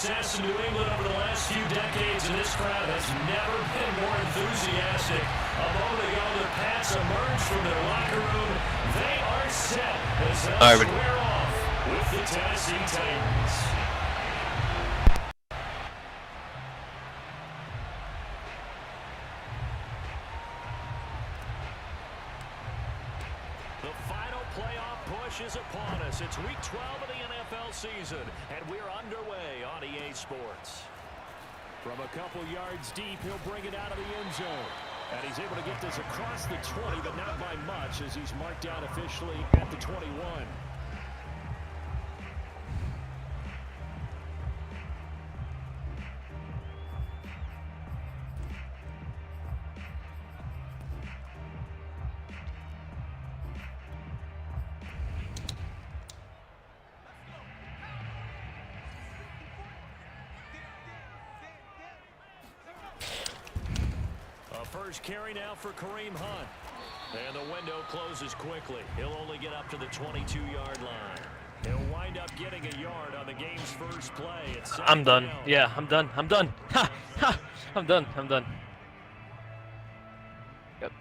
success in New England over the last few decades, and this crowd has never been more enthusiastic. A moment ago, the Pats emerged from their locker room. They are set as they'll square off with the Tennessee Titans. The final playoff push is upon us. It's week 12 of the NFL season, and we're underway on EA Sports. From a couple yards deep, he'll bring it out of the end zone. And he's able to get this across the 20, but not by much, as he's marked down officially at the 21. First carry now for Kareem Hunt. And the window closes quickly. He'll only get up to the 22-yard line. He'll wind up getting a yard on the game's first play. I'm done. Yeah, I'm done. I'm done. Ha! Ha! I'm done. I'm done. Yep.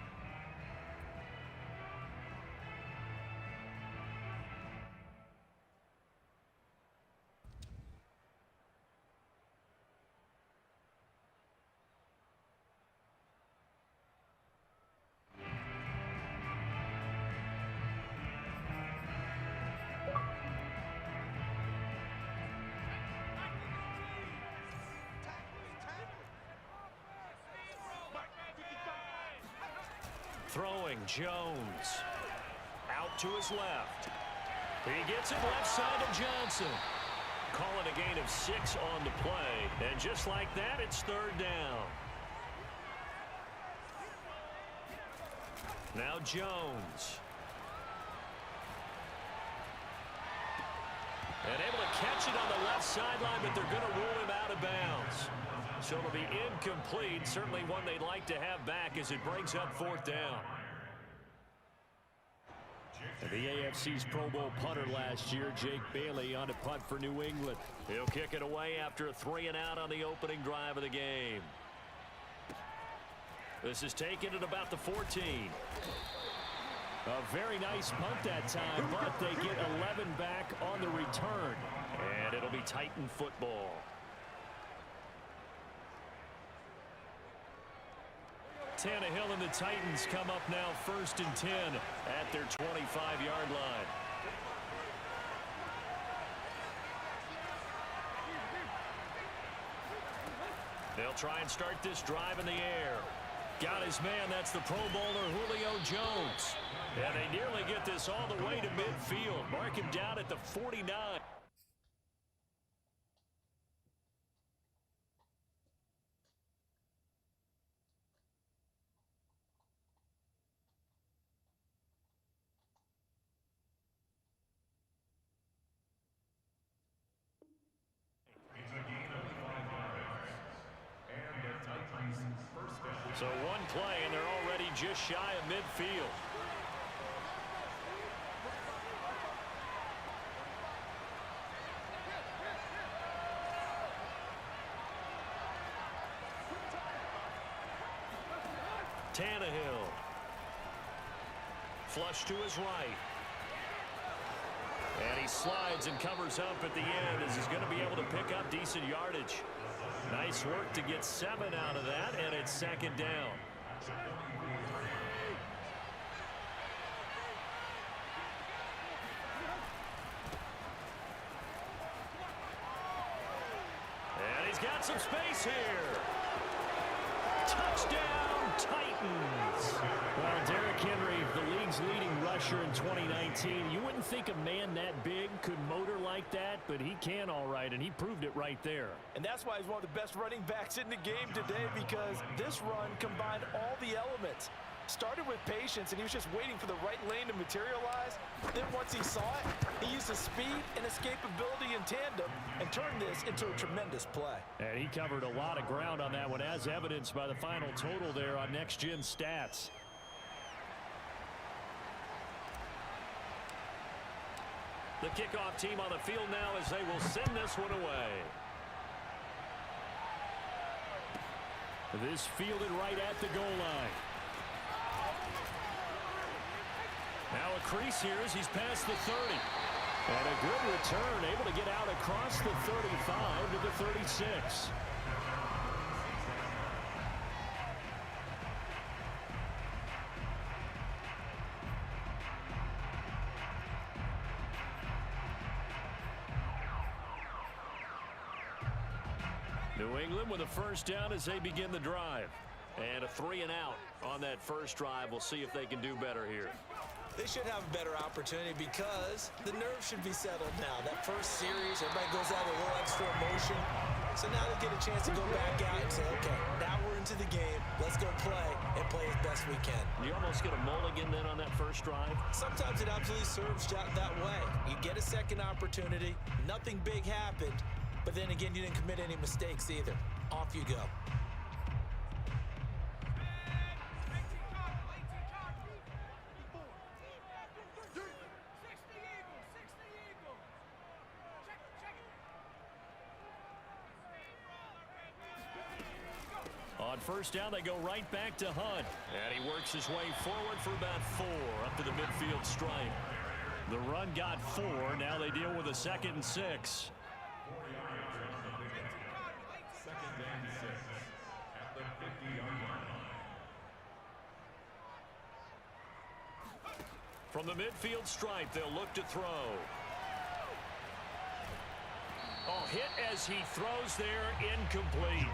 Throwing Jones. Out to his left. He gets it left side of Johnson. Calling a gain of 6 on the play. And just like that, it's third down. Now Jones. And able to catch it on the left sideline, but they're going to rule him out of bounds. So it'll be incomplete. Certainly one they'd like to have back as it brings up fourth down. The AFC's Pro Bowl punter last year, Jake Bailey, on to punt for New England. He'll kick it away after a 3-and-out on the opening drive of the game. This is taken at about the 14. A very nice punt that time, but they get 11 back on the return. And it'll be Titan football. Tannehill and the Titans come up now 1st and 10 at their 25-yard line. They'll try and start this drive in the air. Got his man, that's the Pro Bowler Julio Jones. And they nearly get this all the way to midfield. Mark him down at the 49. So one play, and they're already just shy of midfield. Tannehill. Flush to his right. And he slides and covers up at the end as he's going to be able to pick up decent yardage. Nice work to get 7 out of that, and it's 2nd down. And he's got some space here. Touchdown, Titans. Well, Derrick Henry, the league's leading rusher in 2019. You wouldn't think a man that big could motor like that, but he can all right, and he proved it right there. And that's why he's one of the best running backs in the game today, because this run combined all the elements. Started with patience, and he was just waiting for the right lane to materialize. Then once he saw it, he used his speed and escapability in tandem and turned this into a tremendous play. And he covered a lot of ground on that one, as evidenced by the final total there on Next Gen Stats. The kickoff team on the field now as they will send this one away. This fielded right at the goal line. Now a crease here as he's past the 30. And a good return, able to get out across the 35 to the 36. New England with a first down as they begin the drive. And a 3-and-out on that first drive. We'll see if they can do better here. They should have a better opportunity because the nerves should be settled now. That first series, everybody goes out with a little extra emotion. So now they get a chance to go back out and say, okay, now we're into the game. Let's go play and play as best we can. You almost get a mulligan then on that first drive? Sometimes it absolutely serves that way. You get a second opportunity. Nothing big happened. But then again, you didn't commit any mistakes either. Off you go. On first down, they go right back to Hunt. And he works his way forward for about 4 up to the midfield stripe. The run got 4. Now they deal with a 2nd and 6. From the midfield stripe, they'll look to throw. Oh, hit as he throws there, incomplete.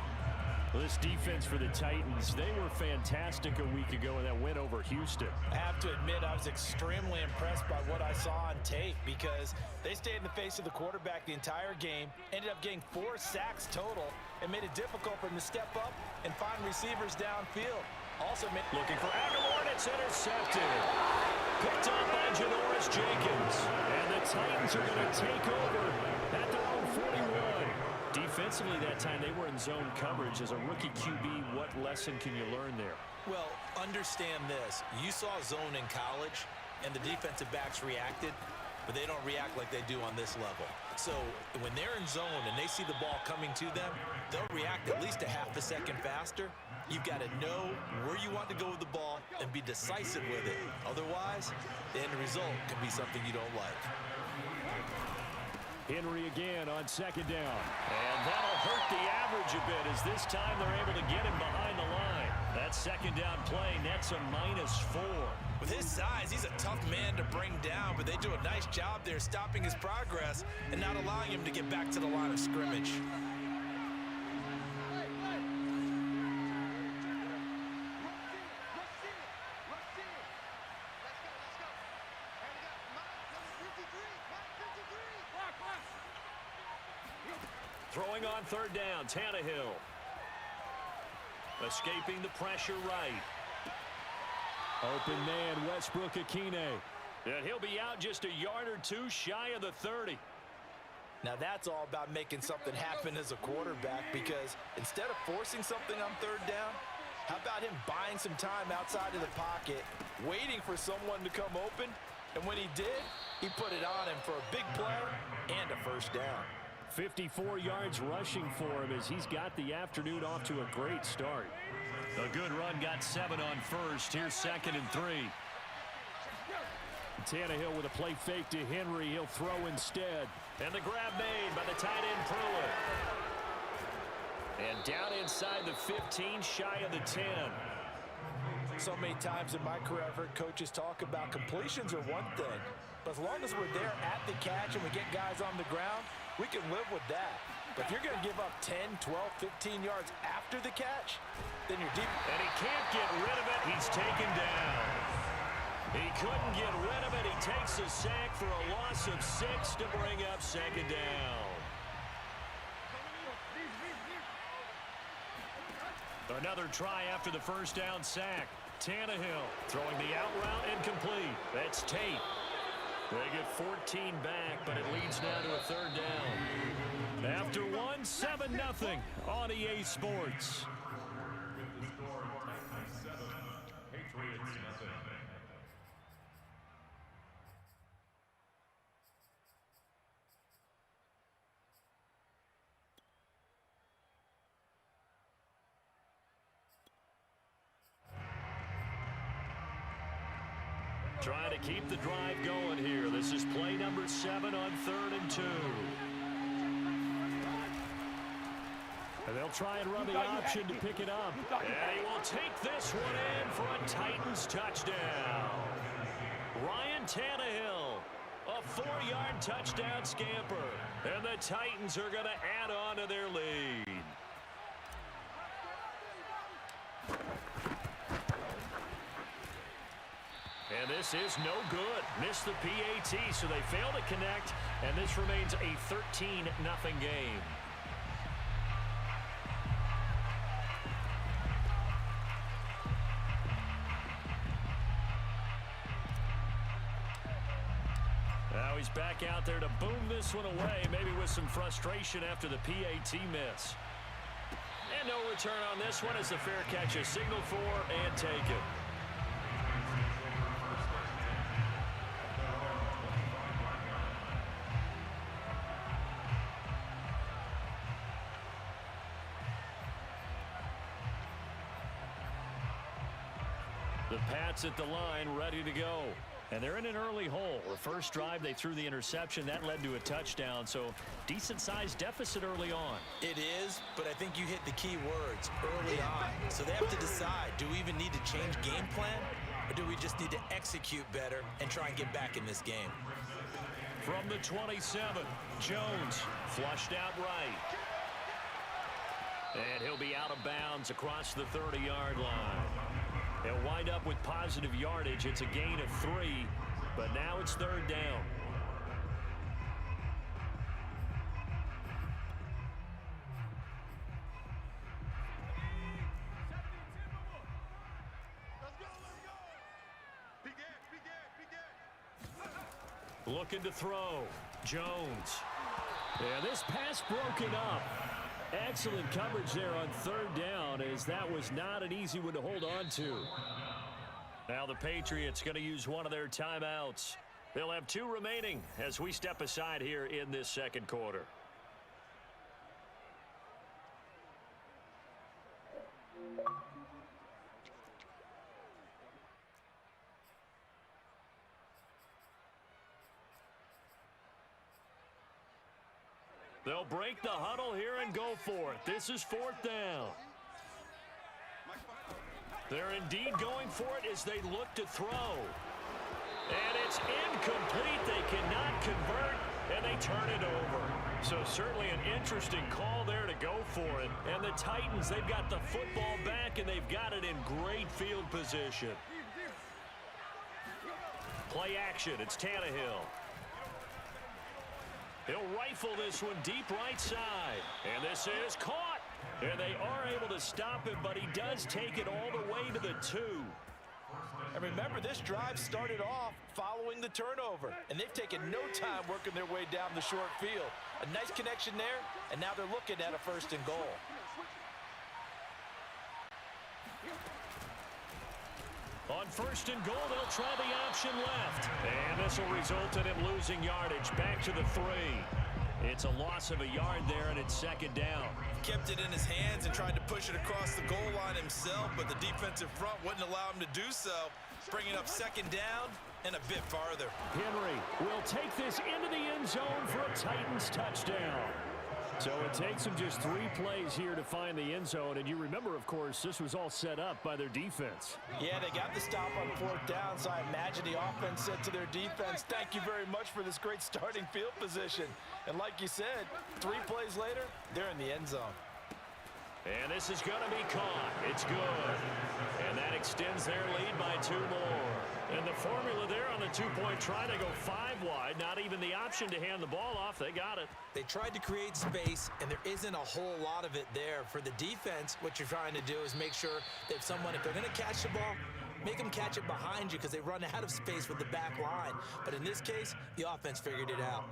This defense for the Titans, they were fantastic a week ago in that win over Houston. I have to admit, I was extremely impressed by what I saw on tape because they stayed in the face of the quarterback the entire game, ended up getting 4 sacks total, and made it difficult for him to step up and find receivers downfield. Also looking for Aguilar, and it's intercepted. Picked up by Janoris Jenkins. And the Titans are going to take over at their own 41. Defensively that time, they were in zone coverage. As a rookie QB, what lesson can you learn there? Well, understand this. You saw zone in college, and the defensive backs reacted, but they don't react like they do on this level. So when they're in zone and they see the ball coming to them, they'll react at least a half a second faster. You've got to know where you want to go with the ball and be decisive with it. Otherwise, the end result can be something you don't like. Henry again on 2nd down. And that'll hurt the average a bit as this time they're able to get him behind the line. That 2nd down play nets a -4. With his size, he's a tough man to bring down, but they do a nice job there stopping his progress and not allowing him to get back to the line of scrimmage. Throwing on 3rd down, Tannehill. Escaping the pressure right. Open man, Westbrook Akine. And he'll be out just a yard or 2 shy of the 30. Now that's all about making something happen as a quarterback, because instead of forcing something on 3rd down, how about him buying some time outside of the pocket, waiting for someone to come open, and when he did, he put it on him for a big play and a 1st down. 54 yards rushing for him as he's got the afternoon off to a great start. A good run, got 7 on first. Here's 2nd and 3. Tannehill with a play fake to Henry. He'll throw instead. And the grab made by the tight end Pruitt. And down inside the 15, shy of the 10. So many times in my career I've heard coaches talk about completions are one thing, but as long as we're there at the catch and we get guys on the ground, we can live with that. But if you're going to give up 10, 12, 15 yards after the catch, then you're deep. And he can't get rid of it. He's taken down. He couldn't get rid of it. He takes a sack for a loss of 6 to bring up 2nd down. Another try after the 1st down sack. Tannehill throwing the out route incomplete. That's Tate. They get 14 back, but it leads now to a 3rd down. After one, 7-0 on EA Sports. Patriots nothing. Trying to keep the drive going here. This is play number 7 on 3rd and 2. And they'll try and run the option to pick it up. And he will take this one in for a Titans touchdown. Ryan Tannehill, a 4-yard touchdown scamper. And the Titans are going to add on to their lead. And this is no good. Missed the PAT, so they fail to connect. And this remains a 13-0 game. Now he's back out there to boom this one away, maybe with some frustration after the PAT miss. And no return on this one as the fair catch is signaled for and taken. The Pats at the line, ready to go. And they're in an early hole. The first drive, they threw the interception. That led to a touchdown, so decent-sized deficit early on. It is, but I think you hit the key words, early on. So they have to decide, do we even need to change game plan, or do we just need to execute better and try and get back in this game? From the 27, Jones flushed out right. And he'll be out of bounds across the 30-yard line. They'll wind up with positive yardage. It's a gain of 3, but now it's 3rd down. Looking to throw. Jones. Yeah, this pass broken up. Excellent coverage there on 3rd down, as that was not an easy one to hold on to. Now the Patriots going to use one of their timeouts. They'll have 2 remaining as we step aside here in this second quarter. They'll break the huddle here and go for it. This is 4th down. They're indeed going for it as they look to throw. And it's incomplete. They cannot convert, and they turn it over. So certainly an interesting call there to go for it. And the Titans, they've got the football back, and they've got it in great field position. Play action. It's Tannehill. He'll rifle this one deep right side. And this is caught. And they are able to stop him, but he does take it all the way to the 2. And remember, this drive started off following the turnover. And they've taken no time working their way down the short field. A nice connection there, and now they're looking at a 1st and goal. On 1st and goal, they'll try the option left. And this will result in him losing yardage back to the 3. It's a loss of a yard there, and it's 2nd down. Kept it in his hands and tried to push it across the goal line himself, but the defensive front wouldn't allow him to do so, bringing up 2nd down and a bit farther. Henry will take this into the end zone for a Titans touchdown. So it takes them just 3 plays here to find the end zone. And you remember, of course, this was all set up by their defense. Yeah, they got the stop on 4th down, so I imagine the offense said to their defense, thank you very much for this great starting field position. And like you said, 3 plays later, they're in the end zone. And this is going to be caught. It's good. And that extends their lead by 2 more. And the formula there on the 2-point try to go 5 wide. Not even the option to hand the ball off. They got it. They tried to create space, and there isn't a whole lot of it there. For the defense, what you're trying to do is make sure that if they're going to catch the ball, make them catch it behind you because they run out of space with the back line. But in this case, the offense figured it out.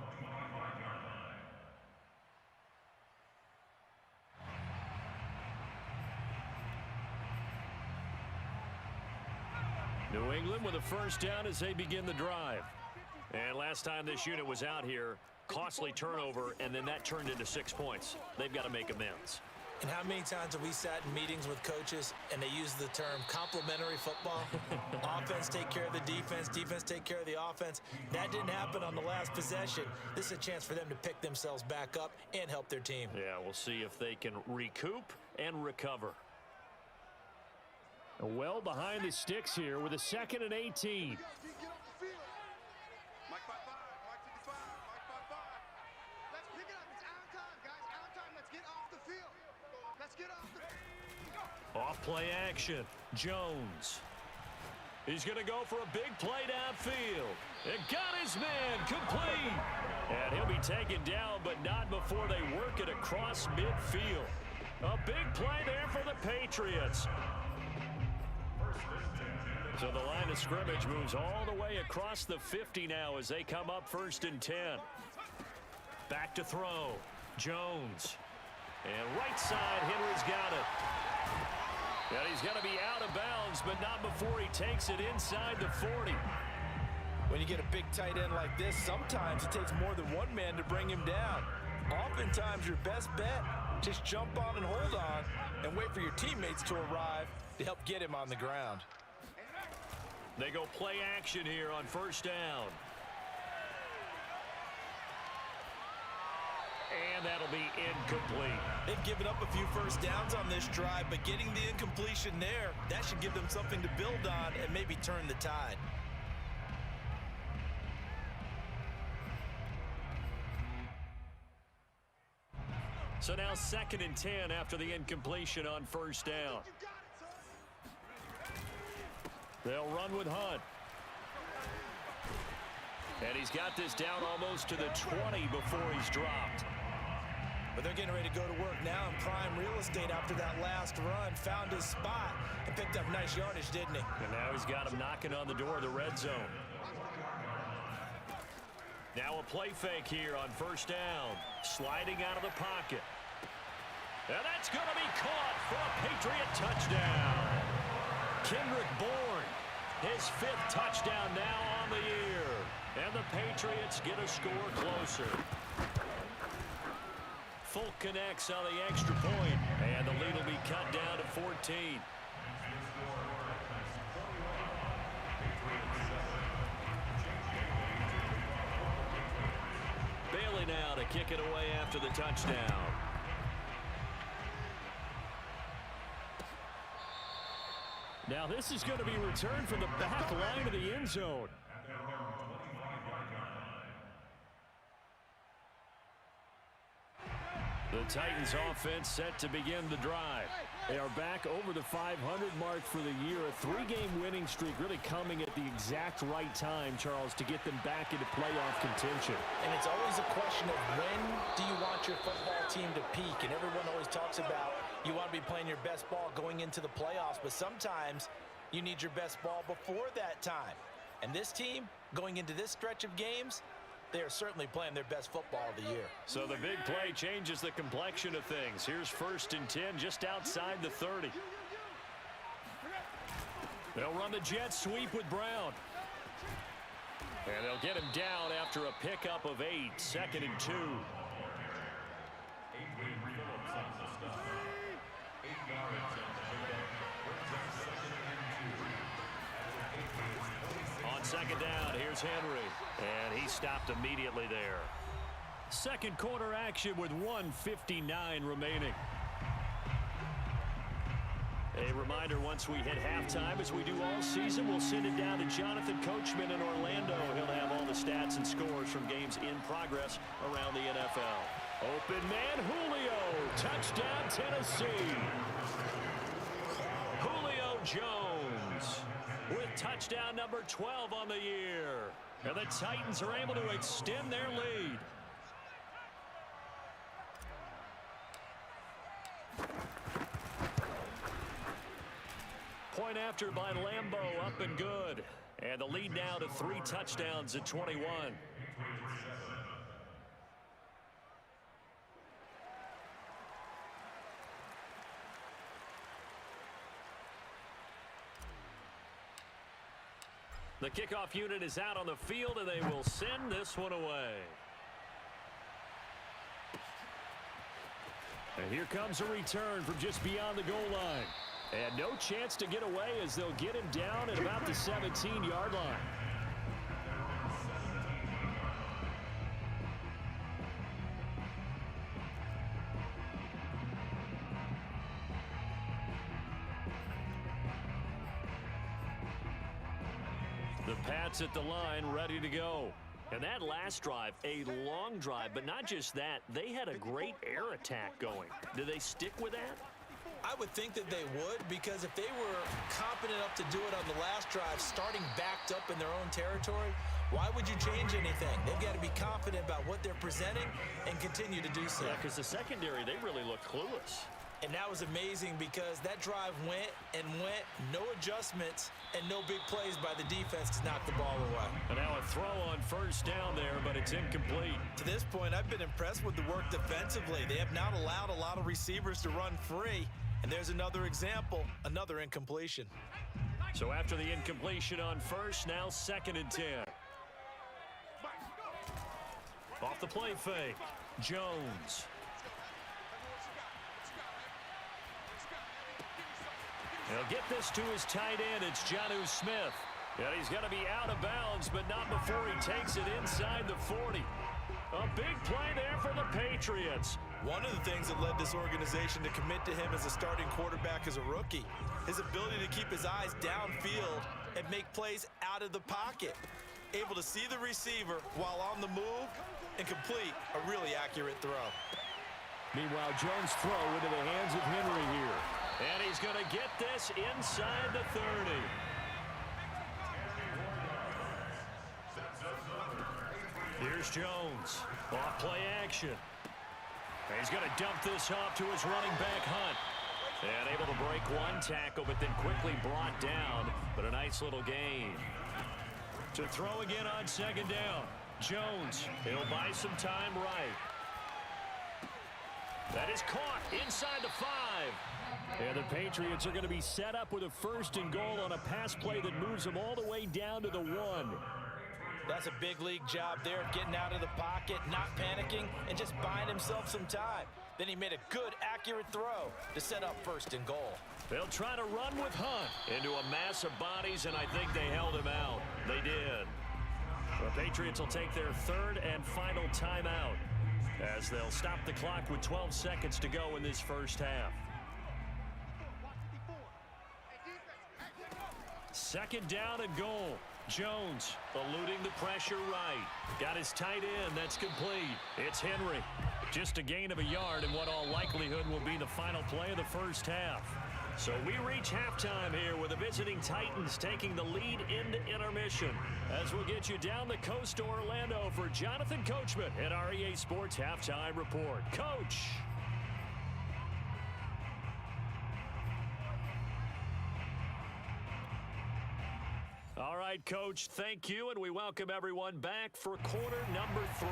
New England with a 1st down as they begin the drive. And last time this unit was out here, costly turnover, and then that turned into 6 points. They've got to make amends. And how many times have we sat in meetings with coaches and they use the term complementary football? Offense take care of the defense, defense take care of the offense. That didn't happen on the last possession. This is a chance for them to pick themselves back up and help their team. Yeah, we'll see if they can recoup and recover. Well behind the sticks here with a 2nd and 18. Off play action. Jones. He's going to go for a big play downfield. And got his man complete. And he'll be taken down, but not before they work it across midfield. A big play there for the Patriots. So the line of scrimmage moves all the way across the 50 now as they come up 1st and 10. Back to throw. Jones. And right side, Henry's got it. And he's going to be out of bounds, but not before he takes it inside the 40. When you get a big tight end like this, sometimes it takes more than one man to bring him down. Oftentimes, your best bet, just jump on and hold on and wait for your teammates to arrive to help get him on the ground. They go play action here on 1st down. And that'll be incomplete. They've given up a few first downs on this drive, but getting the incompletion there, that should give them something to build on and maybe turn the tide. So now 2nd and 10 after the incompletion on 1st down. They'll run with Hunt. And he's got this down almost to the 20 before he's dropped. But they're getting ready to go to work now in prime real estate after that last run. Found his spot and picked up nice yardage, didn't he? And now he's got him knocking on the door of the red zone. Now a play fake here on 1st down. Sliding out of the pocket. And that's going to be caught for a Patriot touchdown. Kendrick Bourne, his 5th touchdown now on the year. And the Patriots get a score closer. Folk connects on the extra point, and the lead will be cut down to 14. Bailey now to kick it away after the touchdown. Now this is going to be returned from the back line of the end zone. The Titans offense set to begin the drive. They are back over the 500 mark for the year. A 3-game winning streak really coming at the exact right time, Charles, to get them back into playoff contention. And it's always a question of when do you want your football team to peak? And everyone always talks about you want to be playing your best ball going into the playoffs, but sometimes you need your best ball before that time. And this team, going into this stretch of games, they are certainly playing their best football of the year. So the big play changes the complexion of things. Here's 1st and 10 just outside the 30. They'll run the jet sweep with Brown. And they'll get him down after a pickup of 8, 2nd and 2. On 2nd down, here's Henry. And he stopped immediately there. 2nd quarter action with 1:59 remaining. A reminder, once we hit halftime, as we do all season, we'll send it down to Jonathan Coachman in Orlando. He'll have all the stats and scores from games in progress around the NFL. Open man, Julio. Touchdown, Tennessee. Julio Jones with touchdown number 12 on the year. And the Titans are able to extend their lead. Point after by Lambeau, up and good. And the lead now to 3 touchdowns at 21. The kickoff unit is out on the field, and they will send this one away. And here comes a return from just beyond the goal line. And no chance to get away as they'll get him down at about the 17-yard line. The Pats at the line, ready to go. And that last drive, a long drive, but not just that, they had a great air attack going. Do they stick with that? I would think that they would, because if they were competent enough to do it on the last drive, starting backed up in their own territory, why would you change anything? They've got to be confident about what they're presenting and continue to do so. Yeah, because the secondary, they really looked clueless. And that was amazing because that drive went and went, no adjustments, and no big plays by the defense to knock the ball away. And now a throw on first down there, but it's incomplete. To this point, I've been impressed with the work defensively. They have not allowed a lot of receivers to run free. And there's another example, another incompletion. So after the incompletion on first, now 2nd and 10. Off the play fake, Jones. He'll get this to his tight end. It's Jonnu Smith. And he's going to be out of bounds, but not before he takes it inside the 40. A big play there for the Patriots. One of the things that led this organization to commit to him as a starting quarterback as a rookie, his ability to keep his eyes downfield and make plays out of the pocket. Able to see the receiver while on the move and complete a really accurate throw. Meanwhile, Jones' throw into the hands of Henry here. And he's going to get this inside the 30. Here's Jones. Off play action. He's going to dump this off to his running back, Hunt. And able to break one tackle, but then quickly brought down. But a nice little gain. To throw again on 2nd down. Jones, he'll buy some time right. That is caught inside the 5. And the Patriots are going to be set up with a 1st and goal on a pass play that moves them all the way down to the 1. That's a big league job there of getting out of the pocket, not panicking, and just buying himself some time. Then he made a good, accurate throw to set up 1st and goal. They'll try to run with Hunt into a mass of bodies, and I think they held him out. They did. The Patriots will take their 3rd and final timeout as they'll stop the clock with 12 seconds to go in this first half. 2nd down and goal. Jones eluding the pressure right. Got his tight end. That's complete. It's Henry. Just a gain of a yard in what all likelihood will be the final play of the first half. So we reach halftime here with the visiting Titans taking the lead into intermission. As we'll get you down the coast to Orlando for Jonathan Coachman at our EA Sports Halftime Report. Coach. All right, Coach, thank you, and we welcome everyone back for quarter number 3.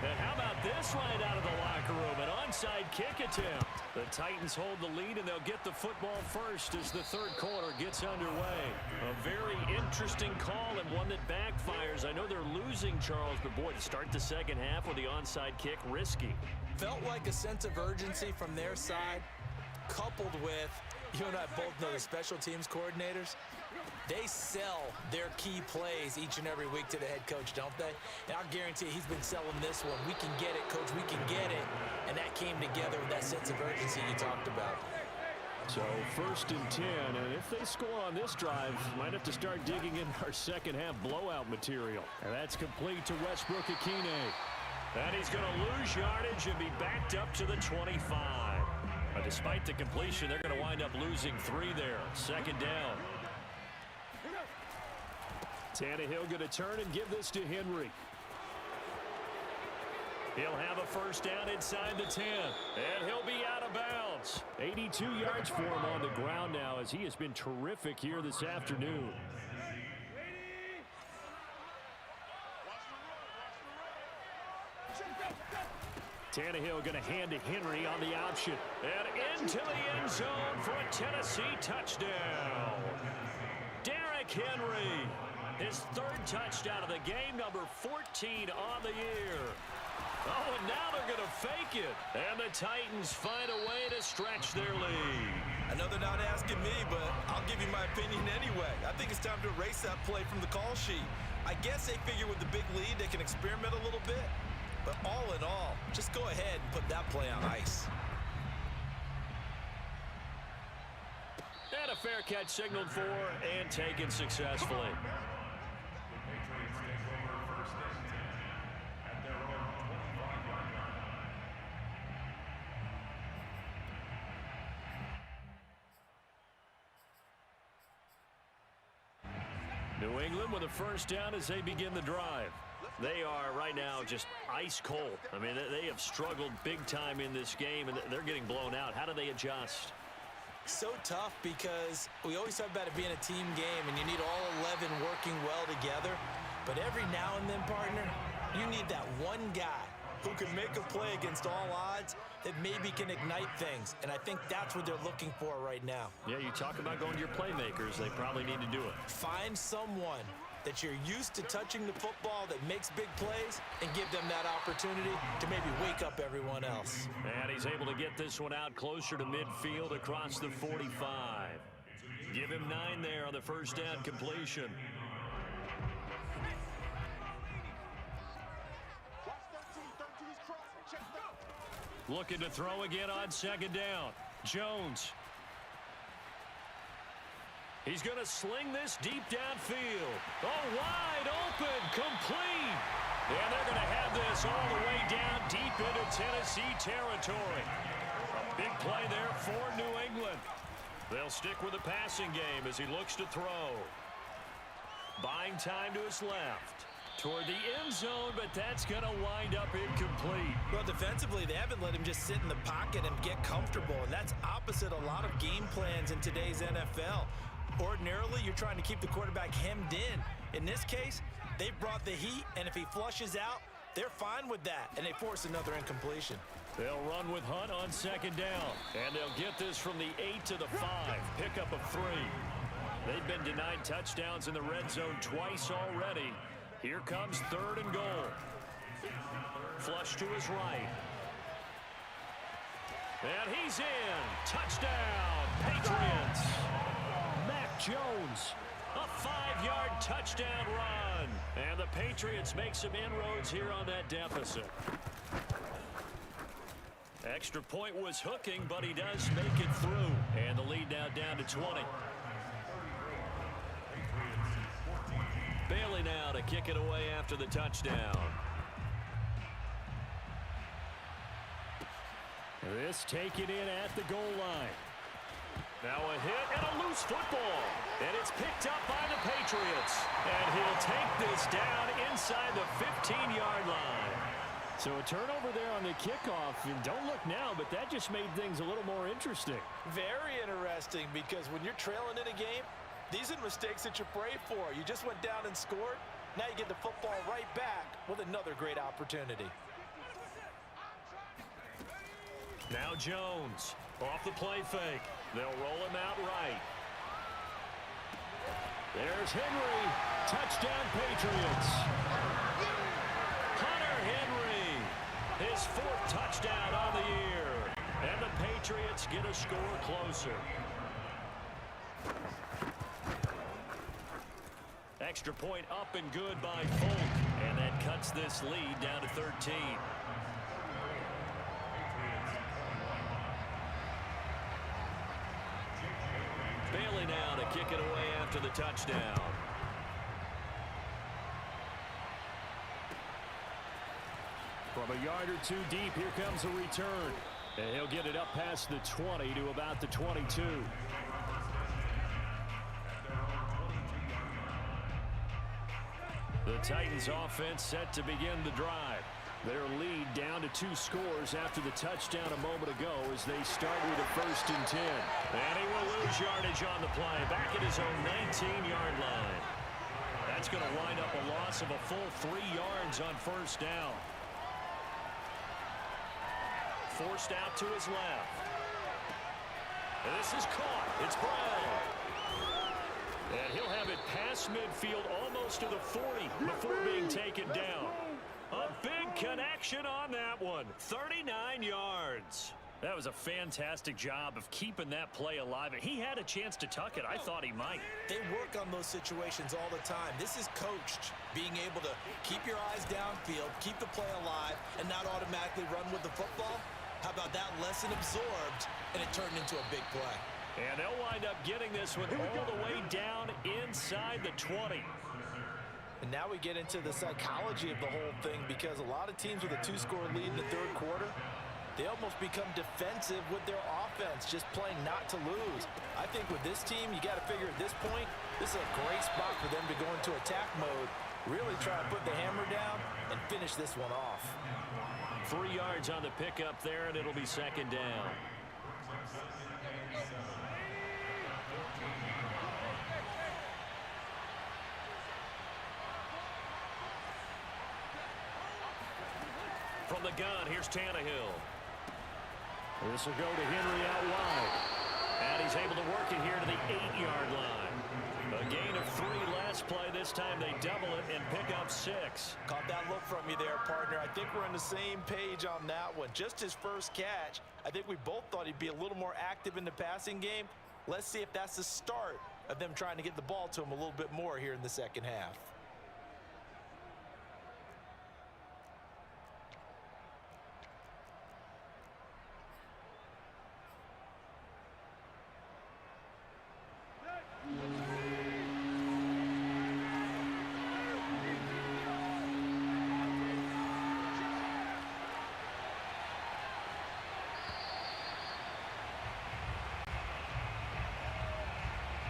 And how about this right out of the locker room, an onside kick attempt. The Titans hold the lead, and they'll get the football first as the 3rd quarter gets underway. A very interesting call and one that backfires. I know they're losing, Charles, but boy, to start the 2nd half with the onside kick, risky. Felt like a sense of urgency from their side, coupled with, you and I both know the special teams coordinators. They sell their key plays each and every week to the head coach, don't they? And I'll guarantee he's been selling this one. We can get it, Coach. We can get it. And that came together with that sense of urgency you talked about. So 1st and 10, and if they score on this drive, might have to start digging in our 2nd half blowout material. And that's complete to Westbrook Akine. And he's going to lose yardage and be backed up to the 25. But despite the completion, they're going to wind up losing 3 there. 2nd down. Tannehill going to turn and give this to Henry. He'll have a 1st down inside the 10. And he'll be out of bounds. 82 yards for him on the ground now as he has been terrific here this afternoon. Tannehill going to hand to Henry on the option. And into the end zone for a Tennessee touchdown. Derrick Henry. His 3rd touchdown of the game, number 14 on the year. Oh, and now they're going to fake it. And the Titans find a way to stretch their lead. I know they're not asking me, but I'll give you my opinion anyway. I think it's time to erase that play from the call sheet. I guess they figure with the big lead they can experiment a little bit. But all in all, just go ahead and put that play on ice. And a fair catch signaled for and taken successfully. New England with a first down as they begin the drive. They are right now just ice cold. I mean, they have struggled big time in this game, and they're getting blown out. How do they adjust? So tough because we always talk about it being a team game, and you need all 11 working well together. But every now and then, partner, you need that one guy who can make a play against all odds that maybe can ignite things. And I think that's what they're looking for right now. Yeah, you talk about going to your playmakers. They probably need to do it. Find someone that you're used to touching the football that makes big plays and give them that opportunity to maybe wake up everyone else. And he's able to get this one out closer to midfield across the 45. Give him 9 there on the first down completion. Looking to throw again on second down. Jones. He's going to sling this deep downfield. Oh, wide open, complete. And they're going to have this all the way down deep into Tennessee territory. A big play there for New England. They'll stick with the passing game as he looks to throw. Buying time to his left. Toward the end zone, but that's going to wind up incomplete. Well, defensively, they haven't let him just sit in the pocket and get comfortable, and that's opposite a lot of game plans in today's NFL. Ordinarily, you're trying to keep the quarterback hemmed in. In this case, they brought the heat, and if he flushes out, they're fine with that, and they force another incompletion. They'll run with Hunt on second down, and they'll get this from the 8 to the 5, pickup of 3. They've been denied touchdowns in the red zone twice already. Here comes 3rd and goal. Flush to his right. And he's in. Touchdown, Patriots. Mac Jones, a 5-yard touchdown run. And the Patriots make some inroads here on that deficit. Extra point was hooking, but he does make it through. And the lead now down to 20. Bailey now to kick it away after the touchdown. This taken in at the goal line. Now a hit and a loose football. And it's picked up by the Patriots. And he'll take this down inside the 15-yard line. So a turnover there on the kickoff. And don't look now, but that just made things a little more interesting. Very interesting, because when you're trailing in a game, these are the mistakes that you pray for. You just went down and scored. Now you get the football right back with another great opportunity. Now Jones off the play fake. They'll roll him out right. There's Henry. Touchdown Patriots. Hunter Henry. His 4th touchdown on the year. And the Patriots get a score closer. Extra point up and good by Folk. And that cuts this lead down to 13. Bailey now to kick it away after the touchdown. From a yard or 2 deep, here comes a return. And he'll get it up past the 20 to about the 22. The Titans offense set to begin the drive. Their lead down to 2 scores after the touchdown a moment ago as they start with a 1st and 10. And he will lose yardage on the play, back at his own 19-yard line. That's going to wind up a loss of a full 3 yards on 1st down. Forced out to his left. And this is caught. It's Brown. And he'll have it past midfield almost to the 40 before being taken down. A big connection on that one. 39 yards. That was a fantastic job of keeping that play alive. He had a chance to tuck it. I thought he might. They work on those situations all the time. This is coached, being able to keep your eyes downfield, keep the play alive, and not automatically run with the football. How about that lesson absorbed, and it turned into a big play. And they'll wind up getting this one all the way down inside the 20. And now we get into the psychology of the whole thing, because a lot of teams with a 2-score lead in the third quarter, they almost become defensive with their offense, just playing not to lose. I think with this team, you got to figure at this point, this is a great spot for them to go into attack mode, really try to put the hammer down and finish this one off. 3 yards on the pickup there, and it'll be second down. From the gun, here's Tannehill. This will go to Henry out wide. And he's able to work it here to the 8-yard line. A gain of 3 last play. This time they double it and pick up 6. Caught that look from you there, partner. I think we're on the same page on that one. Just his first catch. I think we both thought he'd be a little more active in the passing game. Let's see if that's the start of them trying to get the ball to him a little bit more here in the second half.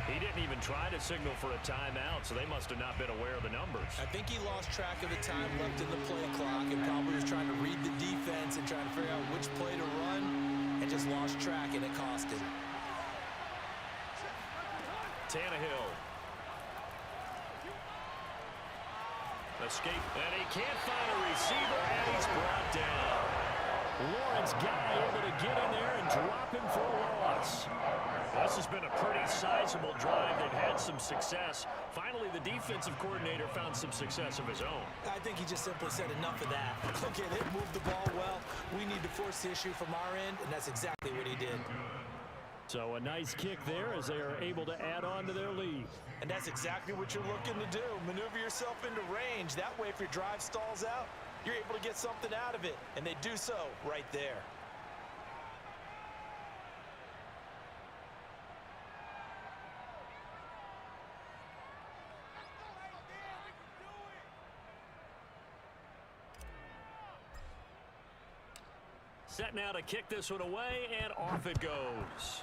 He didn't even try to signal for a timeout, so they must have not been aware of the numbers. I think he lost track of the time left in the play clock and probably was trying to read the defense and trying to figure out which play to run and just lost track, and it cost him. Tannehill. Escape, and he can't find a receiver, and he's brought down. Lawrence guy able to get in there and drop him for a loss. This has been a pretty sizable drive. They've had some success. Finally, the defensive coordinator found some success of his own. I think he just simply said enough of that. Okay, they moved the ball well. We need to force the issue from our end, and that's exactly what he did. So a nice kick there as they are able to add on to their lead. And that's exactly what you're looking to do. Maneuver yourself into range. That way, if your drive stalls out, you're able to get something out of it. And they do so right there. Set now to kick this one away, and off it goes.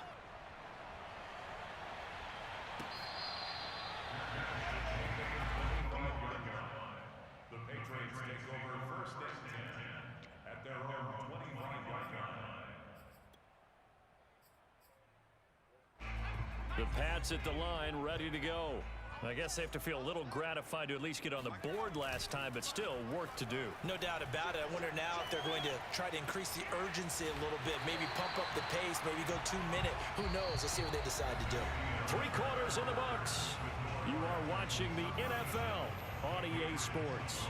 The Patriots take over first and 10 at their own 25-yard line. The Pats at the line, ready to go. I guess they have to feel a little gratified to at least get on the board last time, but still work to do. No doubt about it. I wonder now if they're going to try to increase the urgency a little bit, maybe pump up the pace, maybe go 2-minute. Who knows? Let's see what they decide to do. 3 quarters in the books. You are watching the NFL on EA Sports.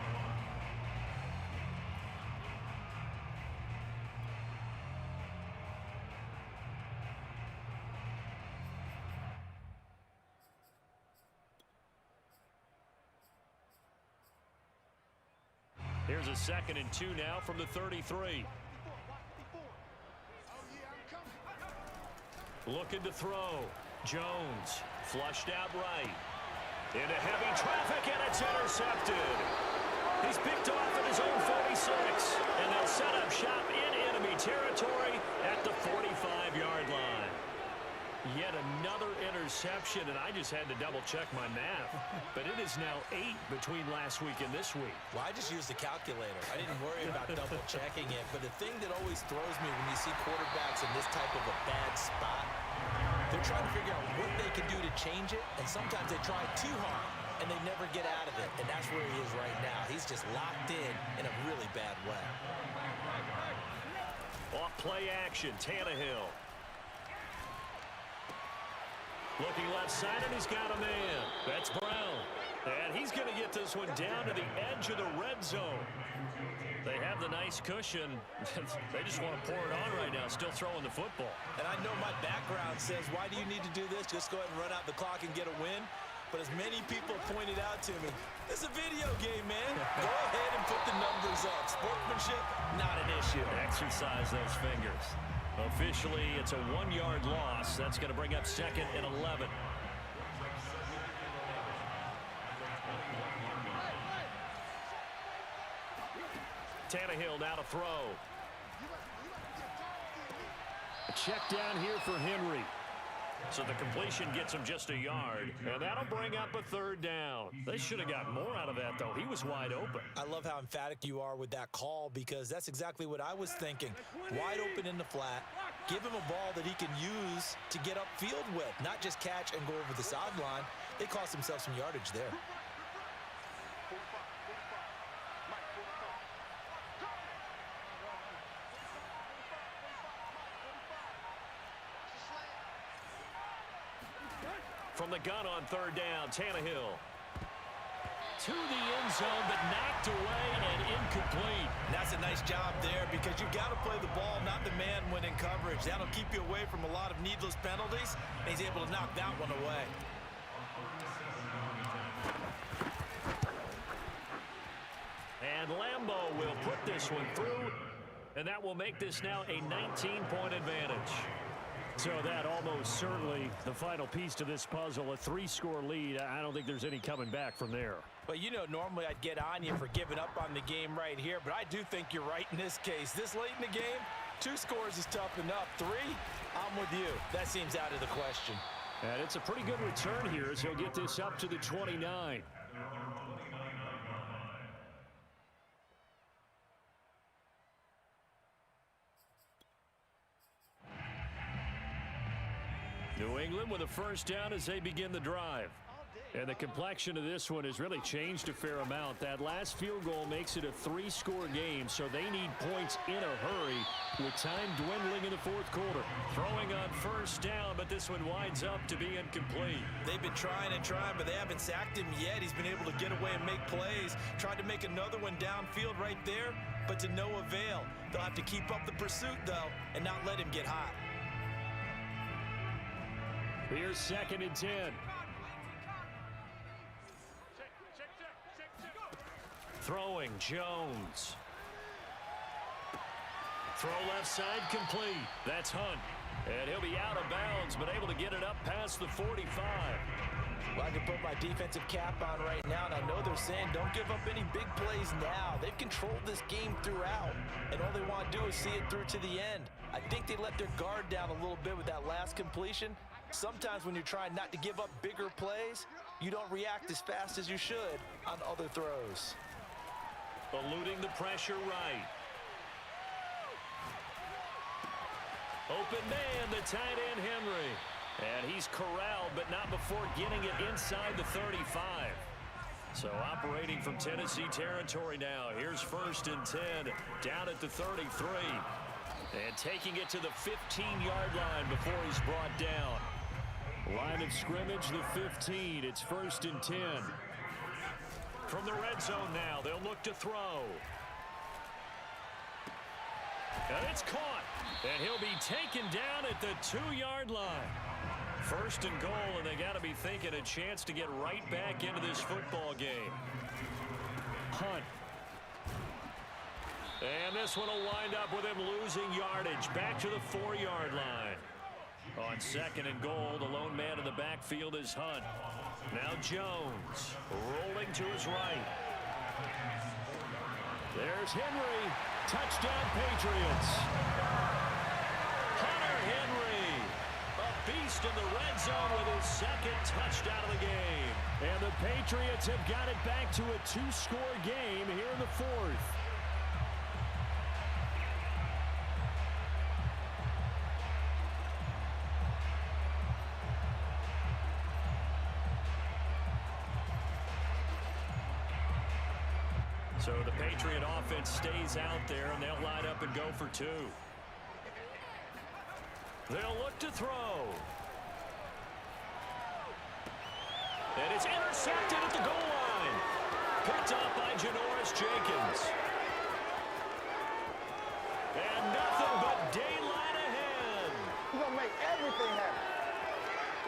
Here's a 2nd and 2 now from the 33. Looking to throw. Jones flushed out right. Into heavy traffic, and it's intercepted. He's picked off at his own 46, and they'll set up shop in enemy territory at the 45-yard line. Yet another interception, and I just had to double-check my math. But it is now 8 between last week and this week. Well, I just used the calculator. I didn't worry about double-checking it. But the thing that always throws me when you see quarterbacks in this type of a bad spot, they're trying to figure out what they can do to change it, and sometimes they try too hard, and they never get out of it. And that's where he is right now. He's just locked in a really bad way. Off play action, Tannehill. Looking left side, and he's got a man. That's Brown. And And he's going to get this one down to the edge of the red zone. They have the nice cushion. They just want to pour it on right now, still throwing the football. And I know my background says, why do you need to do this? Just go ahead and run out the clock and get a win. But as many people pointed out to me, it's a video game, man. Go ahead and put the numbers up. Sportsmanship, not an issue. Exercise those fingers. Officially, it's a 1-yard loss. That's going to bring up 2nd and 11. Tannehill now to throw. A check down here for Henry. So the completion gets him just a yard, and that'll bring up a 3rd down. They should have got more out of that, though. He was wide open. I love how emphatic you are with that call, because that's exactly what I was thinking. Wide open in the flat. Give him a ball that he can use to get upfield with, not just catch and go over the sideline. They cost themselves some yardage there. From the gun on 3rd down, Tannehill. To the end zone, but knocked away and incomplete. That's a nice job there, because you've got to play the ball, not the man when in coverage. That'll keep you away from a lot of needless penalties, and he's able to knock that one away. And Lambeau will put this one through, and that will make this now a 19-point advantage. So that almost certainly the final piece to this puzzle, a 3-score lead. I don't think there's any coming back from there. Well, you know, normally I'd get on you for giving up on the game right here, but I do think you're right in this case. This late in the game, 2 scores is tough enough. 3, I'm with you. That seems out of the question. And it's a pretty good return here as he'll get this up to the 29. New England with a 1st down as they begin the drive. And the complexion of this one has really changed a fair amount. That last field goal makes it a 3-score game, so they need points in a hurry with time dwindling in the 4th quarter. Throwing on 1st down, but this one winds up to be incomplete. They've been trying and trying, but they haven't sacked him yet. He's been able to get away and make plays. Tried to make another one downfield right there, but to no avail. They'll have to keep up the pursuit, though, and not let him get hot. Here's 2nd and 10. Throwing, Jones. Throw left side complete. That's Hunt. And he'll be out of bounds, but able to get it up past the 45. Well, I can put my defensive cap on right now, and I know they're saying don't give up any big plays now. They've controlled this game throughout, and all they want to do is see it through to the end. I think they let their guard down a little bit with that last completion. Sometimes when you're trying not to give up bigger plays, you don't react as fast as you should on other throws. Eluding the pressure right. Open man, the tight end Henry. And he's corralled, but not before getting it inside the 35. So operating from Tennessee territory now. Here's 1st and 10, down at the 33. And taking it to the 15-yard line before he's brought down. Line of scrimmage, the 15. It's 1st and 10. From the red zone now, they'll look to throw. And it's caught. And he'll be taken down at the 2-yard line. 1st and goal, and they got to be thinking a chance to get right back into this football game. Hunt. And this one will wind up with him losing yardage. Back to the 4-yard line. On 2nd and goal, the lone man in the backfield is Hunt. Now Jones rolling to his right. There's Henry. Touchdown Patriots. Hunter Henry, a beast in the red zone with his 2nd touchdown of the game. And the Patriots have got it back to a 2-score game here in the 4th. So the Patriot offense stays out there, and they'll line up and go for 2. They'll look to throw. And it's intercepted at the goal line. Picked up by Janoris Jenkins. And nothing but daylight ahead. He's going to make everything happen.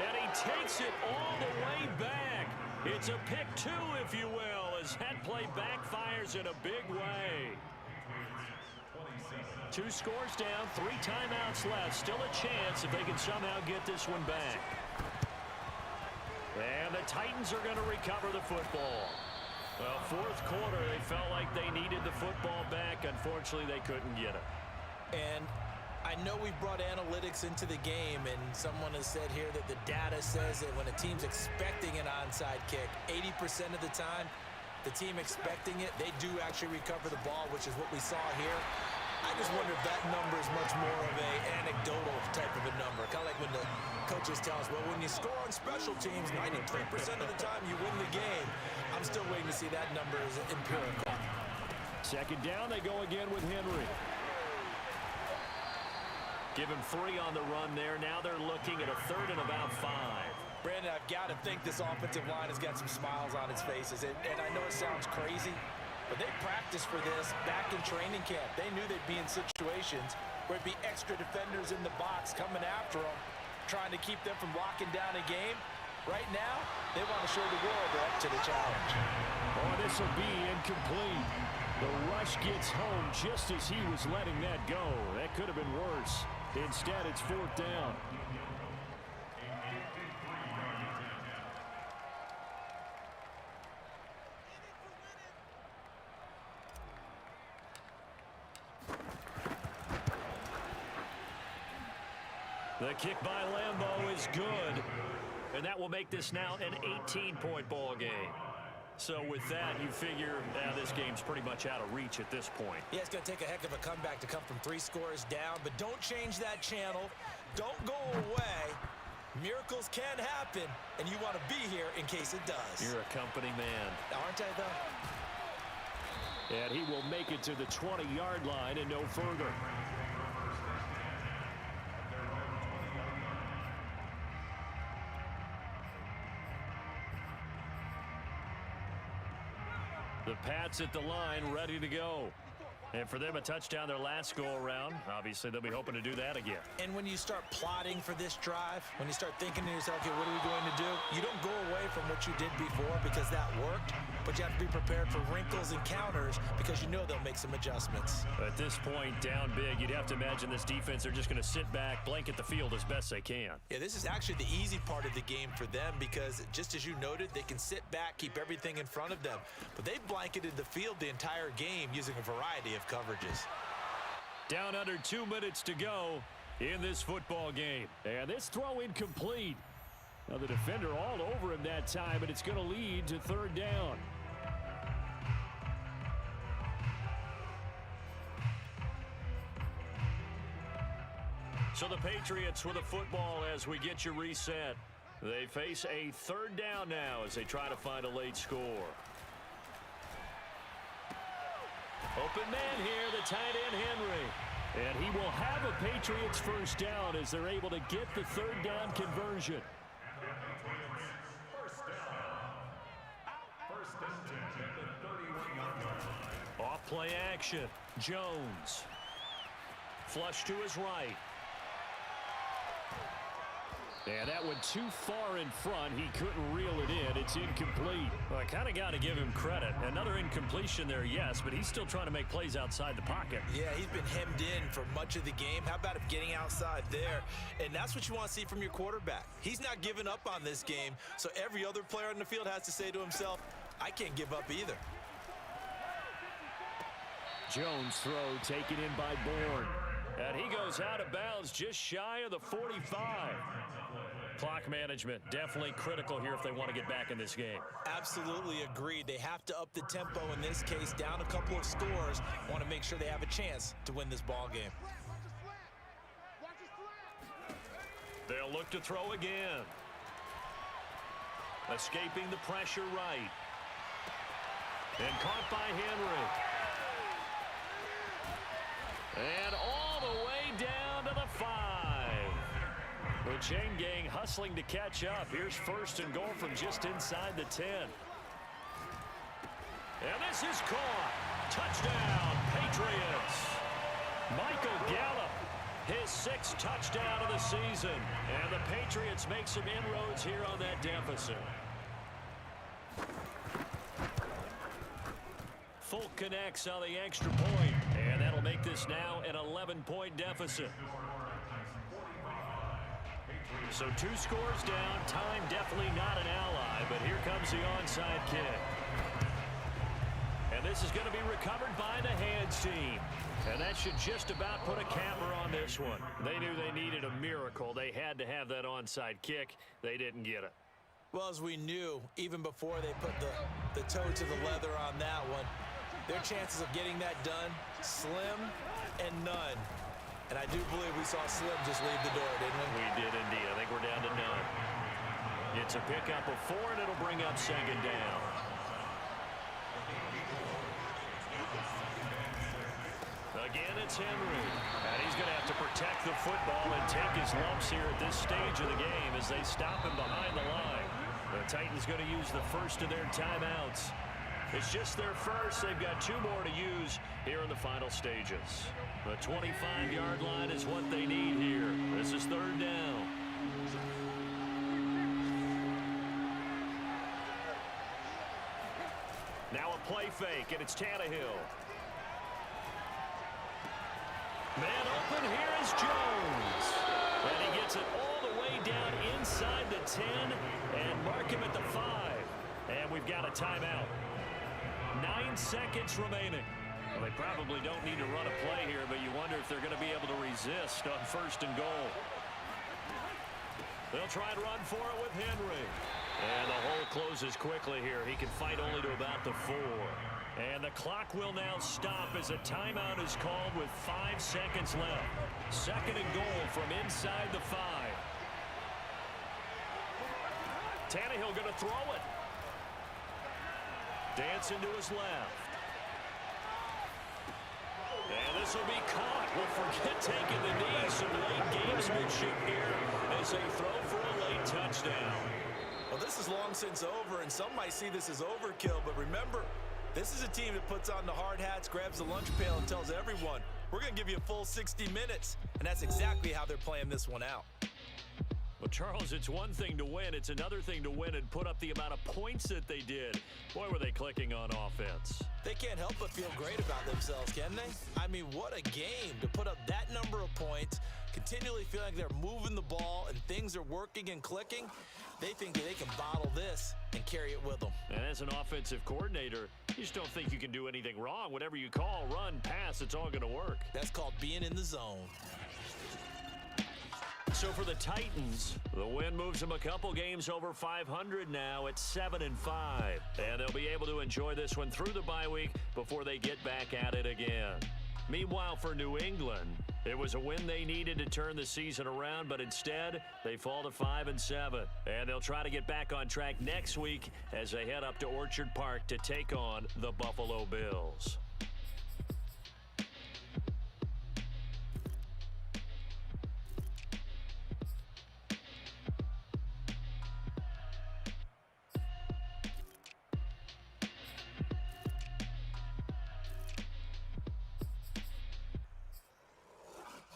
And he takes it all the way back. It's a pick two, if you will, as that play backfires in a big way. 2 scores down, 3 timeouts left. Still a chance if they can somehow get this one back. And the Titans are going to recover the football. Well, fourth quarter, they felt like they needed the football back. Unfortunately, they couldn't get it. And I know we brought analytics into the game, and someone has said here that the data says that when a team's expecting an onside kick, 80% of the time, the team expecting it, they do actually recover the ball, which is what we saw here. I just wonder if that number is much more of an anecdotal type of a number. Kind of like when the coaches tell us, well, when you score on special teams, 93% of the time you win the game. I'm still waiting to see that number as empirical. Second down, they go again with Henry. Give him 3 on the run there. Now they're looking at a 3rd and about 5. Brandon, I've got to think this offensive line has got some smiles on its faces. And I know it sounds crazy, but they practiced for this back in training camp. They knew they'd be in situations where it'd be extra defenders in the box coming after them, trying to keep them from locking down a game. Right now, they want to show the world they're up to the challenge. Oh, this will be incomplete. The rush gets home just as he was letting that go. That could have been worse. Instead, it's 4th down. The kick by Lambeau is good. And that will make this now an 18-point ball game. So with that, you figure this game's pretty much out of reach at this point. Yeah, it's going to take a heck of a comeback to come from 3 scores down, but don't change that channel. Don't go away. Miracles can happen, and you want to be here in case it does. You're a company man. Aren't I, though? And he will make it to the 20-yard line and no further. The Pats at the line, ready to go. And for them, a touchdown their last go-around. Obviously, they'll be hoping to do that again. And when you start plotting for this drive, when you start thinking to yourself, okay, what are we going to do? You don't go away from what you did before because that worked, but you have to be prepared for wrinkles and counters because you know they'll make some adjustments. At this point, down big, you'd have to imagine this defense are just going to sit back, blanket the field as best they can. Yeah, this is actually the easy part of the game for them because just as you noted, they can sit back, keep everything in front of them. But they blanketed the field the entire game using a variety of coverages. Down under 2 minutes to go in this football game. And this throw incomplete. Now the defender all over him that time, and it's going to lead to 3rd down. So the Patriots with a football as we get you reset. They face a 3rd down now as they try to find a late score. Open man here, the tight end Henry. And he will have a Patriots 1st down as they're able to get the 3rd down conversion. Off play action. Jones. Flush to his right. And that went too far in front. He couldn't reel it in. It's incomplete. Well, I kind of got to give him credit. Another incompletion there, yes, but he's still trying to make plays outside the pocket. Yeah, he's been hemmed in for much of the game. How about him getting outside there? And that's what you want to see from your quarterback. He's not giving up on this game, so every other player on the field has to say to himself, I can't give up either. Jones throw taken in by Bourne. And he goes out of bounds just shy of the 45. Clock management definitely critical here if they want to get back in this game. Absolutely agreed. They have to up the tempo in this case, down a couple of scores. Want to make sure they have a chance to win this ball game. They'll look to throw again. Escaping the pressure right. And caught by Henry. And all the way down to the 5. The chain gang hustling to catch up. Here's 1st and goal from just inside the 10. And this is caught. Touchdown, Patriots. Michael Gallup, his 6th touchdown of the season. And the Patriots make some inroads here on that deficit. Folk connects on the extra point, and that'll make this now an 11-point deficit. So 2 scores down. Time definitely not an ally, but here comes the onside kick. And this is going to be recovered by the hands team. And that should just about put a capper on this one. They knew they needed a miracle. They had to have that onside kick. They didn't get it. Well, as we knew, even before they put the toe to the leather on that one, their chances of getting that done, slim and none. And I do believe we saw Slim just leave the door, didn't we? We did indeed. I think we're down to none. It's a pickup of 4, and it'll bring up 2nd down. Again, it's Henry. And he's going to have to protect the football and take his lumps here at this stage of the game as they stop him behind the line. The Titans going to use the first of their timeouts. It's just their first. They've got 2 more to use here in the final stages. The 25-yard line is what they need here. This is 3rd down. Now a play fake, and it's Tannehill. Man open, here is Jones. And he gets it all the way down inside the 10 and mark him at the 5. And we've got a timeout. 9 seconds remaining. Well, they probably don't need to run a play here, but you wonder if they're going to be able to resist on 1st and goal. They'll try and run for it with Henry. And the hole closes quickly here. He can fight only to about the 4. And the clock will now stop as a timeout is called with 5 seconds left. 2nd and goal from inside the 5. Tannehill going to throw it. Dancing to his left. And this will be caught. Well, forget taking the knee. Some late gamesmanship here as they throw for a late touchdown. Well, this is long since over, and some might see this as overkill, but remember, this is a team that puts on the hard hats, grabs the lunch pail, and tells everyone, we're going to give you a full 60 minutes. And that's exactly how they're playing this one out. Well, Charles, it's one thing to win. It's another thing to win and put up the amount of points that they did. Boy, were they clicking on offense. They can't help but feel great about themselves, can they? I mean, what a game to put up that number of points, continually feeling like they're moving the ball and things are working and clicking. They think that they can bottle this and carry it with them. And as an offensive coordinator, you just don't think you can do anything wrong. Whatever you call, run, pass, it's all going to work. That's called being in the zone. So for the Titans, the win moves them a couple games over 500 now at 7-5. And they'll be able to enjoy this one through the bye week before they get back at it again. Meanwhile, for New England, it was a win they needed to turn the season around, but instead, they fall to 5-7. And they'll try to get back on track next week as they head up to Orchard Park to take on the Buffalo Bills.